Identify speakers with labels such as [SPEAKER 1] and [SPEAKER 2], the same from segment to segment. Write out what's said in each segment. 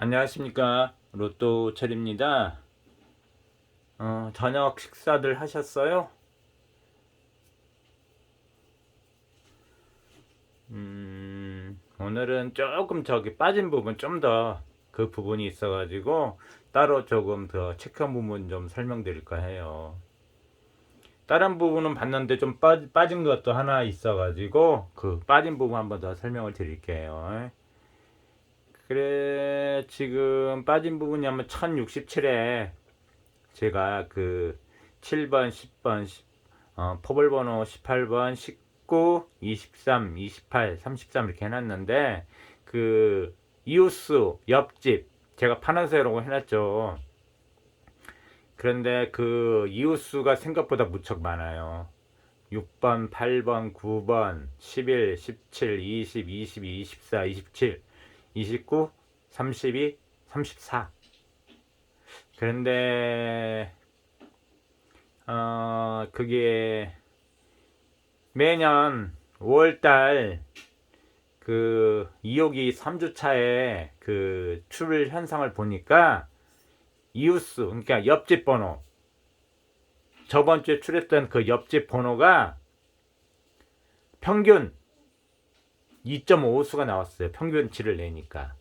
[SPEAKER 1] 안녕하십니까. 로또 철입니다. 저녁 식사들 하셨어요? 오늘은 조금 저기 빠진 부분 좀 더 그 부분이 있어가지고 따로 조금 더 체크한 부분 좀 설명드릴까 해요. 다른 부분은 봤는데 좀 빠진 것도 하나 있어가지고 그 빠진 부분 한번 더 설명을 드릴게요. 그래, 지금 빠진 부분이 한번 1067에 제가 그 7번, 10번, 포벌 번호 18번, 19, 23, 28, 33 이렇게 해놨는데 그 이웃수 옆집 제가 파란색으로 해놨죠. 그런데 그 이웃수가 생각보다 무척 많아요. 6번, 8번, 9번, 11, 17, 20, 22, 24, 27, 29, 32, 34. 그런데 그게 매년 5월달 그 2호기 3주차에 그 출을 현상을 보니까 이웃수, 그러니까 옆집 번호, 저번 주에 출했던 그 옆집 번호가 평균 2.5수가 나왔어요. 평균치를 내니까.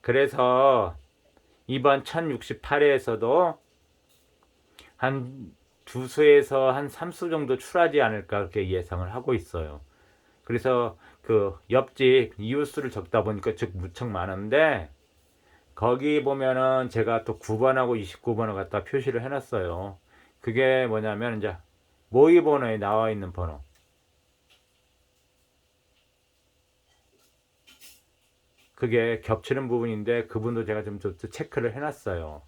[SPEAKER 1] 그래서 이번 1068회에서도 한 두 수에서 한 3수 정도 출하지 않을까 그렇게 예상을 하고 있어요. 그래서 그 옆집 이웃수를 적다 보니까 즉 무척 많은데 거기 보면은 제가 또 9번하고 29번을 갖다 표시를 해놨어요. 그게 뭐냐면 이제 모의 번호에 나와 있는 번호. 그게 겹치는 부분인데 그분도 제가 좀 체크를 해놨어요.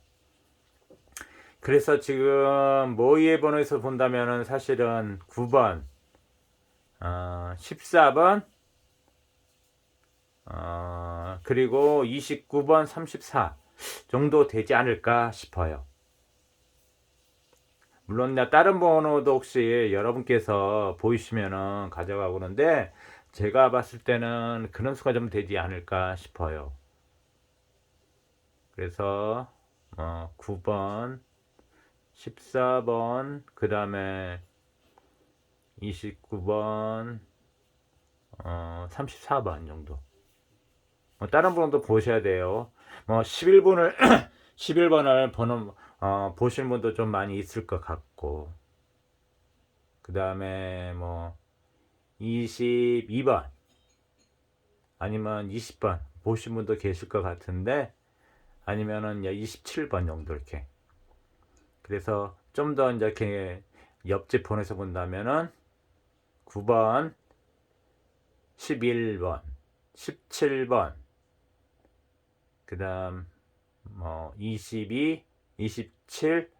[SPEAKER 1] 그래서 지금 모의 번호에서 본다면은 사실은 9번, 14번, 그리고 29번, 34 정도 되지 않을까 싶어요. 물론 다른 번호도 혹시 여러분께서 보이시면은 가져가고 그러는데 제가 봤을 때는 그런 수가 좀 되지 않을까 싶어요. 그래서 9번, 14번, 그 다음에 29번, 34번 정도. 다른 분도 보셔야 돼요. 11번을 11번을 번호 보시는 분도 좀 많이 있을 것 같고, 그 다음에 22번 아니면 20번 보신 분도 계실 것 같은데, 아니면은 27번 정도 이렇게. 그래서 좀 더 이제 이렇게 옆집 번호에서 본다면은 9번, 11번, 17번, 그 다음 22, 27,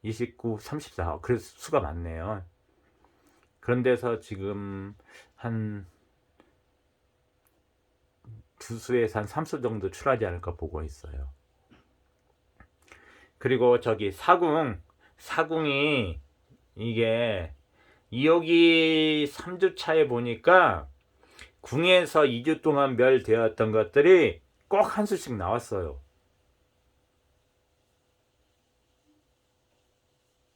[SPEAKER 1] 29, 34. 그래서 수가 많네요. 그런 데서 지금 한 두 수에서 한 3수 정도 출하지 않을까 보고 있어요. 그리고 저기 사궁이 이게 2호기 3주 차에 보니까 궁에서 2주 동안 멸되었던 것들이 꼭 한 수씩 나왔어요.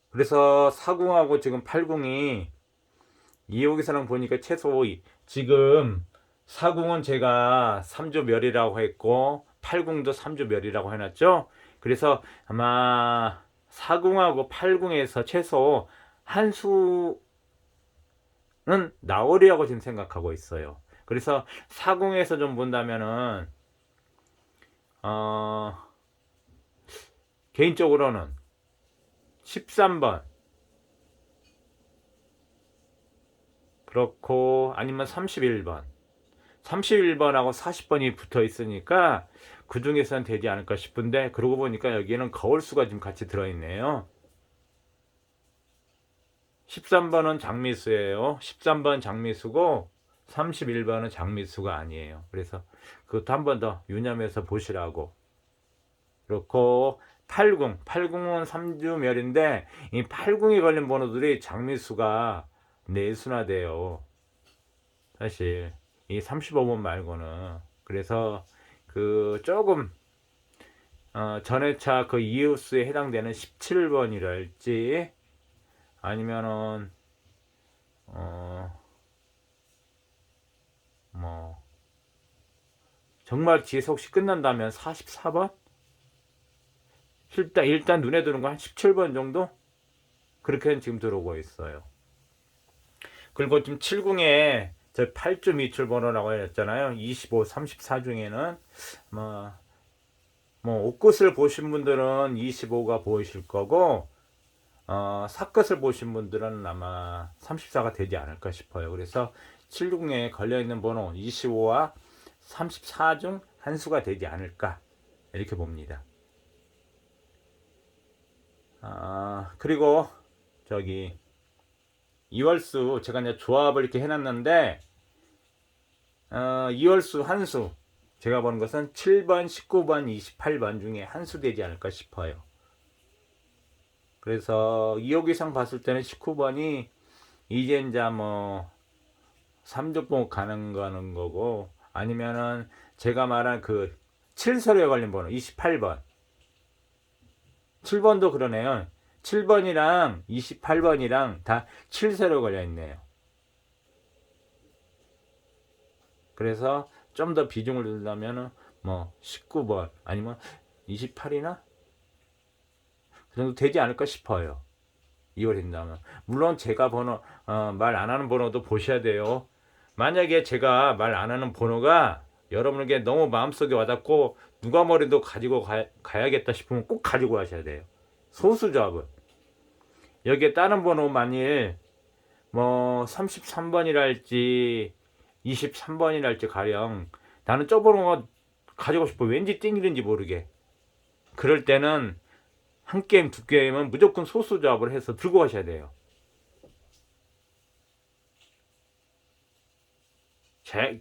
[SPEAKER 1] 그래서 사궁하고 지금 팔궁이 2호기사랑 보니까 최소 지금 사궁은 제가 3주 멸이라고 했고 팔궁도 3주 멸이라고 해놨죠. 그래서 아마 사궁하고 팔궁에서 최소 한 수는 나오리라고 지금 생각하고 있어요. 그래서 사궁에서 좀 본다면은 개인적으로는 13번 그렇고 아니면 31번 31번하고 40번이 붙어 있으니까 그 중에서는 되지 않을까 싶은데, 그러고 보니까 여기에는 거울수가 지금 같이 들어있네요. 13번은 장미수예요. 13번 장미수고 31번은 장미수가 아니에요. 그래서 그것도 한 번 더 유념해서 보시라고. 그렇고 8궁은 3주멸인데 이 8궁에 걸린 번호들이 장미수가 4수나 돼요. 사실 이 35번 말고는. 그래서 그 조금 전회차 그 이웃수에 해당되는 17번이랄지 아니면은 뭐 정말 뒤에서 혹시 끝난다면 44번? 일단 눈에 드는 거 한 17번 정도? 그렇게는 지금 들어오고 있어요. 그리고 지금 70에 저 8점 이출 번호라고 했잖아요. 25, 34 중에는 뭐 옷끝을 보신 분들은 25가 보이실 거고 사끝을 보신 분들은 아마 34가 되지 않을까 싶어요. 그래서 76에 걸려있는 번호 25와 34 중 한 수가 되지 않을까 이렇게 봅니다. 그리고 저기 이월수 제가 이제 조합을 이렇게 해놨는데 2월수 한 수 제가 보는 것은 7번, 19번, 28번 중에 한 수 되지 않을까 싶어요. 그래서 2억 이상 봤을 때는 19번이 이제 뭐 3족봉 가는 거고 아니면은 제가 말한 그 7서류에 걸린 번호 28번 7번도 그러네요. 7번이랑 28번이랑 다 7서류 걸려 있네요. 그래서 좀 더 비중을 두려면 뭐 19번 아니면 28이나 그 정도 되지 않을까 싶어요. 2월 된다면 물론 제가 번호 말 안 하는 번호도 보셔야 돼요. 만약에 제가 말 안 하는 번호가 여러분에게 너무 마음속에 와닿고 누가 뭐래도 가지고 가야겠다 싶으면 꼭 가지고 가셔야 돼요. 소수 조합은 여기에 다른 번호 만일 뭐 33번이랄지 23번이랄지 가령 나는 저 번호가 가지고 싶어 왠지 땡기는지 모르게 그럴 때는 한 게임 두 게임은 무조건 소수 조합을 해서 들고 가셔야 돼요.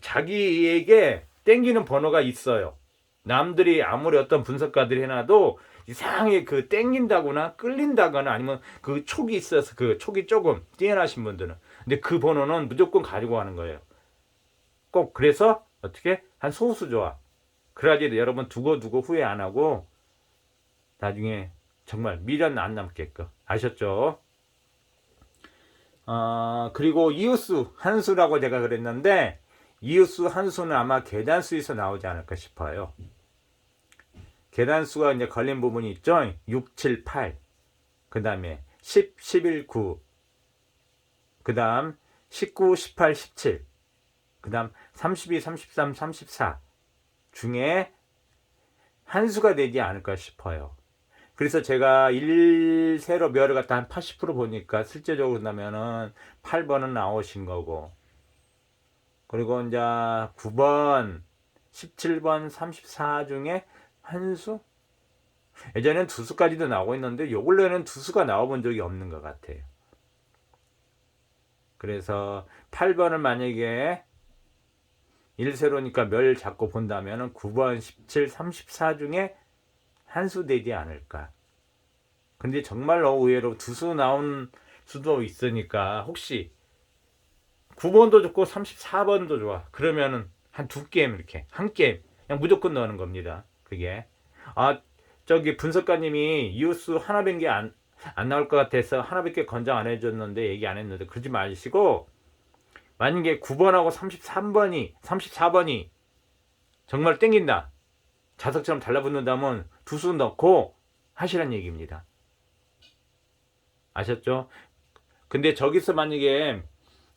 [SPEAKER 1] 자기에게 땡기는 번호가 있어요. 남들이 아무리 어떤 분석가들이 해놔도 이상하게 그 땡긴다거나 끌린다거나 아니면 그 촉이 있어서 그 촉이 조금 뛰어나신 분들은 근데 그 번호는 무조건 가지고 가는 거예요. 꼭 그래서 어떻게 한 소수 조합 그래야지 여러분 두고 후회 안 하고 나중에 정말 미련 안 남게끔 아셨죠? 그리고 이웃수 한수라고 제가 그랬는데 이웃수 한수는 아마 계단수에서 나오지 않을까 싶어요. 계단수가 이제 걸린 부분이 있죠. 6, 7, 8. 그 다음에 10, 11, 9. 그 다음 19, 18, 17. 그 다음 32, 33, 34 중에 한 수가 되지 않을까 싶어요. 그래서 제가 1세로 멸을 갖다 한 80% 보니까 실제적으로 본다면은 8번은 나오신 거고 그리고 이제 9번, 17번, 34 중에 한 수? 예전엔 두 수까지도 나오고 있는데 요 근래는 두 수가 나와본 적이 없는 것 같아요. 그래서 8번을 만약에 1세로니까 멸 잡고 본다면 9번, 17, 34 중에 한 수 되지 않을까. 근데 정말로 의외로 두 수 나온 수도 있으니까 혹시 9번도 좋고 34번도 좋아. 그러면은 한 두 게임 이렇게 한 게임 그냥 무조건 넣는 겁니다. 그게 저기 분석가님이 이웃수 하나밖에 안 나올 것 같아서 하나밖에 권장 안 해줬는데 얘기 안 했는데 그러지 마시고 만약에 9번하고 34번이 정말 땡긴다. 자석처럼 달라붙는다면 두 수 넣고 하시란 얘기입니다. 아셨죠? 근데 저기서 만약에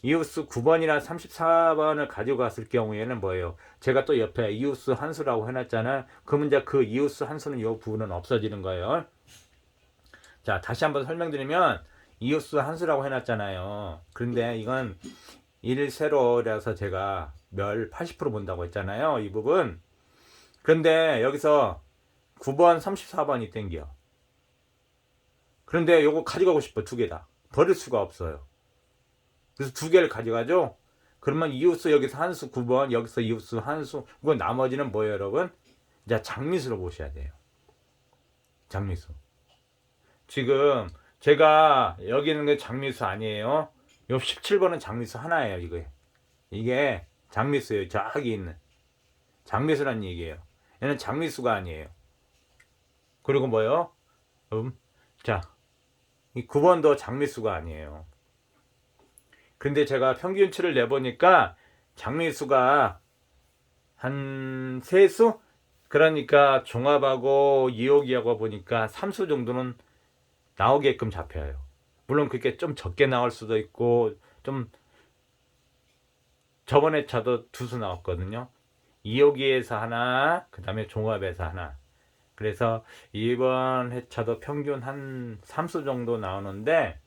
[SPEAKER 1] 이웃수 9번이나 34번을 가지고 갔을 경우에는 뭐예요? 제가 또 옆에 이웃수 한수라고 해놨잖아요. 그러면 이제 그 이웃수 한수는 이 부분은 없어지는 거예요. 자, 다시 한번 설명드리면 이웃수 한수라고 해놨잖아요. 그런데 이건 1세로라서 제가 멸 80% 본다고 했잖아요. 이 부분. 그런데 여기서 9번, 34번이 땡겨. 그런데 요거 가져가고 싶어. 두 개 다. 버릴 수가 없어요. 그래서 두 개를 가져가죠. 그러면 이웃수 여기서 한수 9번, 여기서 이웃수 한수. 그건 나머지는 뭐예요, 여러분? 이제 장미수로 보셔야 돼요. 장미수. 지금 제가 여기 있는 게 장미수 아니에요. 요 17번은 장미수 하나예요, 이게 장미수예요. 저기 있는 장미수란 얘기예요. 얘는 장미수가 아니에요. 그리고 뭐요? 자, 이 9번도 장미수가 아니에요. 근데 제가 평균치를 내보니까 장미수가 한 3수? 그러니까 종합하고 2호기하고 보니까 3수 정도는 나오게끔 잡혀요. 물론 그게 좀 적게 나올 수도 있고, 좀 저번에 차도 2수 나왔거든요. 2호기에서 하나, 그 다음에 종합에서 하나. 그래서 이번 회차도 평균 한 3수 정도 나오는데,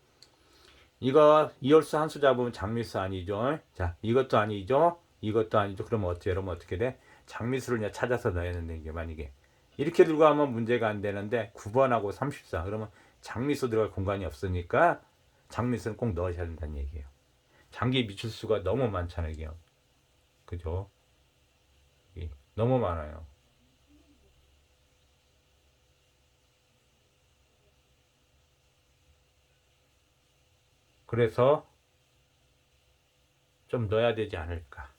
[SPEAKER 1] 이거 이홀수 한 수 잡으면 장미수 아니죠. 자, 이것도 아니죠. 이것도 아니죠. 그러면 어떻게 돼? 장미수를 그냥 찾아서 넣어야 되는데, 이게 만약에 이렇게 들고 가면 문제가 안 되는데 9번하고 34 그러면 장미수 들어갈 공간이 없으니까 장미수는 꼭 넣으셔야 된다는 얘기예요. 장기 미출수가 너무 많잖아요. 이게. 그죠? 너무 많아요. 그래서 좀 넣어야 되지 않을까.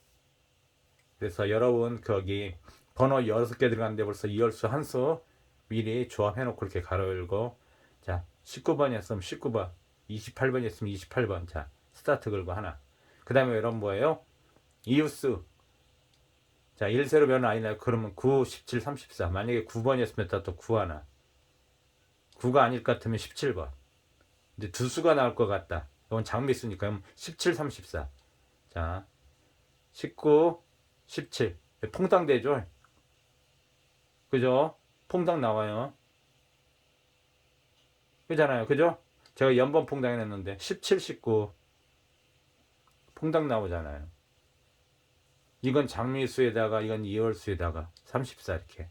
[SPEAKER 1] 그래서 여러분 거기 번호 6개 들어갔는데 벌써 이열수 한 수 미리 조합해 놓고 이렇게 가로열고, 자 19번이었으면 19번, 28번이었으면 28번, 자 스타트 걸고 하나. 그 다음에 여러분 뭐예요? 이웃수. 자 1세로 변화 아니나요? 그러면 9, 17, 34. 만약에 9번이었으면 또 9 하나. 9가 아닐 것 같으면 17번. 이제 두 수가 나올 것 같다. 이건 장미수니까 그럼 17, 34. 자 19, 17. 퐁당 되죠? 그죠? 퐁당 나와요. 그잖아요. 그죠? 제가 연번 퐁당 해놨는데 17, 19 퐁당 나오잖아요. 이건 장미수에다가 이건 이월수에다가 34 이렇게.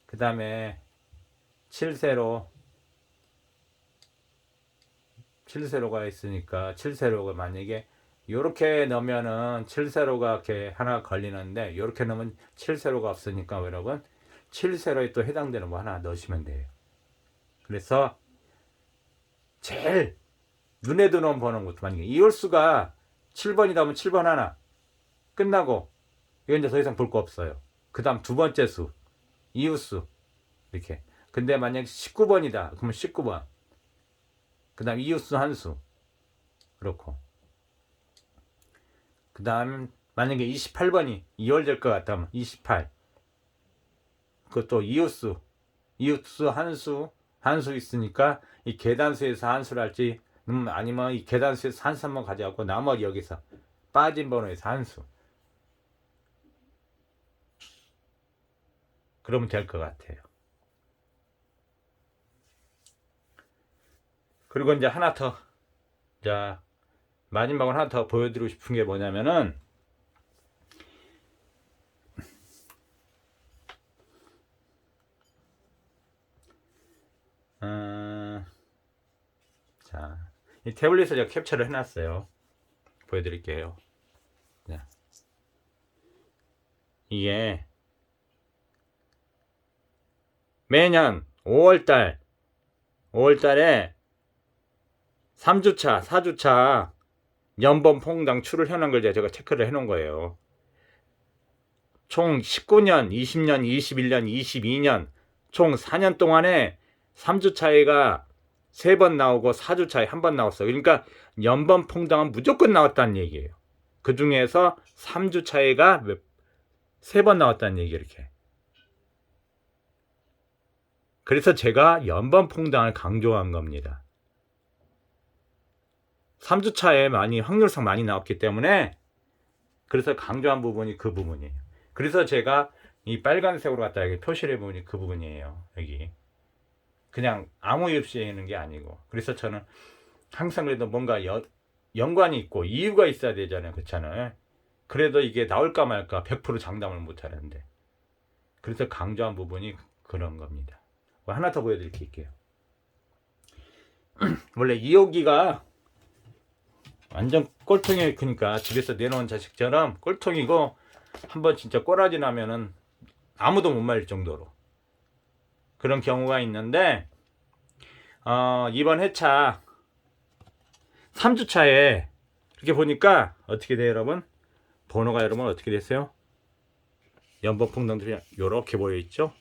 [SPEAKER 1] 그 다음에 7세로 7세로가 있으니까 7세로가 만약에 요렇게 넣으면은 7세로가 이렇게 하나 걸리는데 요렇게 넣으면 7세로가 없으니까 여러분 7세로에 또 해당되는 거 하나 넣으시면 돼요. 그래서 제일 눈에 드는 번호는 것도 만약에 이홀수가 7번이다 하면 7번 하나 끝나고 이건 이제 더 이상 볼 거 없어요. 그 다음 두 번째 수 이웃수 이렇게. 근데 만약에 19번이다 그러면 19번, 그 다음 이웃수 한수 그렇고, 그 다음 만약에 28번이 2월 될 것 같다면 28, 그것도 이웃수 한수 있으니까 이 계단수에서 한수를 할지 아니면 이 계단수에서 한수 한번 가져가고 나머지 여기서 빠진 번호에서 한수 그러면 될 것 같아요. 그리고 이제 하나 더, 자 마지막으로 하나 더 보여드리고 싶은 게 뭐냐면은 자, 이 태블릿을 제가 캡처를 해놨어요. 보여드릴게요. 자, 이게 매년 5월달에 3주차, 4주차 연번 퐁당 출을 해놓은 걸 제가 체크를 해놓은 거예요. 총 19년, 20년, 21년, 22년 총 4년 동안에 3주 차이가 3번 나오고 4주 차이 1번 나왔어요. 그러니까 연번 퐁당은 무조건 나왔다는 얘기예요. 그 중에서 3주 차이가 3번 나왔다는 얘기 이렇게. 그래서 제가 연번 퐁당을 강조한 겁니다. 3주 차에 많이 확률상 많이 나왔기 때문에 그래서 강조한 부분이 그 부분이에요. 그래서 제가 이 빨간색으로 갖다 여기 표시를 해보니 그 부분이에요. 여기 그냥 아무 이유 없이 하는 게 아니고. 그래서 저는 항상 그래도 뭔가 연관이 있고 이유가 있어야 되잖아요. 그렇잖아요. 그래도 이게 나올까 말까 100% 장담을 못 하는데, 그래서 강조한 부분이 그런 겁니다. 하나 더 보여드릴게요. 원래 2호기가 완전 꼴통이, 그러니까 집에서 내놓은 자식처럼 꼴통이고 한번 진짜 꼬라지 나면은 아무도 못 말릴 정도로 그런 경우가 있는데, 이번 회차 3주차에 이렇게 보니까 어떻게 돼요 여러분? 번호가 여러분 어떻게 됐어요? 연봉풍덩들이 요렇게 모여 있죠.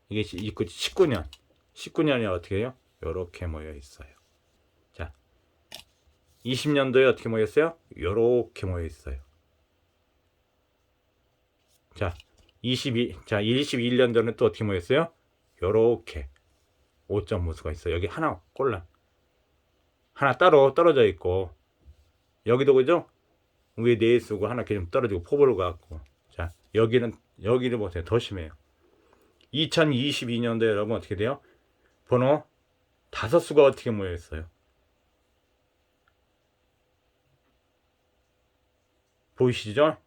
[SPEAKER 1] 이게 19년이 어떻게 해요? 요렇게 모여 있어요. 자, 20년도에 어떻게 모였어요? 요렇게 모여 있어요. 자, 21년도는 또 어떻게 모였어요? 요렇게 5점 무수가 있어요. 여기 하나 꼴랑 하나 따로 떨어져 있고, 여기도 그죠? 위에 네 쓰고 하나 이렇게 좀 떨어지고 포볼을 갖고. 자, 여기를 보세요. 더 심해요. 2022년도에 여러분 어떻게 돼요? 번호 5수가 어떻게 모여 있어요? 보이시죠?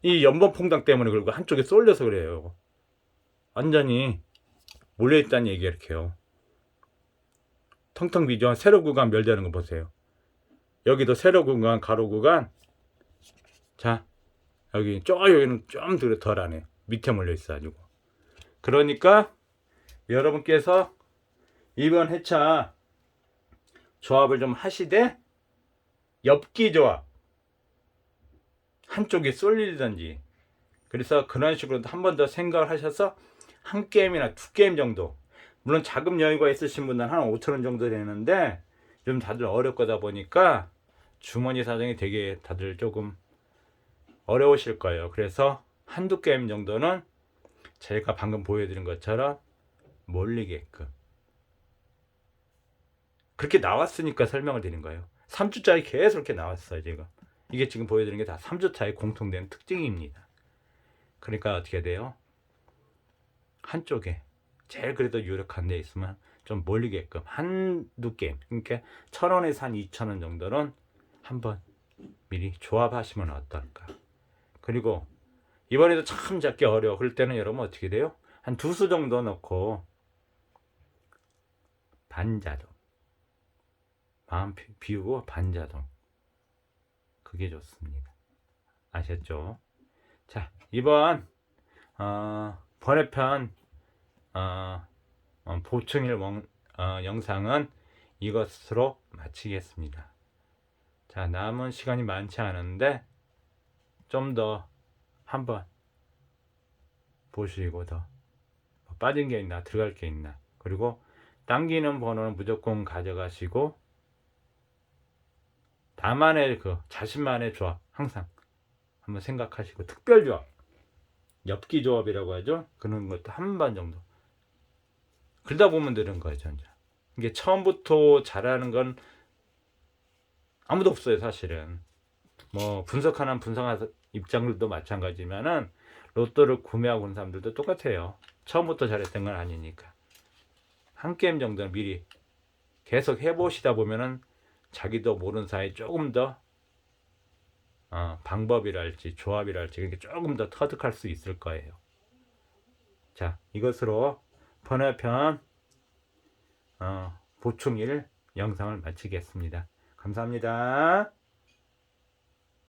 [SPEAKER 1] 이 연봉퐁당 때문에, 그리고 한쪽에 쏠려서 그래요. 완전히 몰려있다는 얘기 이렇게 해요. 텅텅 비죠. 세로 구간 멸되는 거 보세요. 여기도 세로 구간, 가로 구간. 자, 여기는 좀 덜하네. 밑에 몰려 있어가지고. 그러니까 여러분께서 이번 회차 조합을 좀 하시되, 엽기 조합 한쪽에 쏠리든지, 그래서 그런 식으로 한 번 더 생각을 하셔서 한 게임이나 두 게임 정도, 물론 자금 여유가 있으신 분은 한 5,000원 정도 되는데 좀 다들 어렵거다 보니까 주머니 사정이 되게 다들 조금 어려우실 거예요. 그래서 한두 게임 정도는 제가 방금 보여드린 것처럼 몰리게끔 그렇게 나왔으니까 설명을 드린 거예요. 3주짜리 계속 이렇게 나왔어요. 지금 이게 지금 보여드리는 게 다 3주차의 공통된 특징입니다. 그러니까 어떻게 돼요? 한쪽에 제일 그래도 유력한 데 있으면 좀 몰리게끔 한두 게임, 그러니까 1,000원에서 한 2,000원 정도는 한번 미리 조합하시면 어떨까. 그리고 이번에도 참 잡기 어려워. 그럴 때는 여러분 어떻게 돼요? 한 2수 정도 넣고 반자동, 마음 비우고 반자동, 그게 좋습니다. 아셨죠? 자, 이번 번외편 보충일 영상은 이것으로 마치겠습니다. 자, 남은 시간이 많지 않은데 좀 더 한번 보시고, 더 빠진 게 있나 들어갈 게 있나, 그리고 당기는 번호는 무조건 가져가시고, 나만의 자신만의 조합 항상 한번 생각하시고, 특별 조합, 엽기 조합이라고 하죠. 그런 것도 한 번 정도 그러다 보면 되는 거죠. 이게 처음부터 잘하는 건 아무도 없어요, 사실은. 뭐 분석하는 입장들도 마찬가지지만은 로또를 구매하고 온 사람들도 똑같아요. 처음부터 잘했던 건 아니니까. 한 게임 정도는 미리 계속 해보시다 보면은 자기도 모르는 사이에 조금 더 방법이랄지 조합이랄지 그렇게 조금 더 터득할 수 있을 거예요. 자, 이것으로 번외편 보충일 영상을 마치겠습니다. 감사합니다.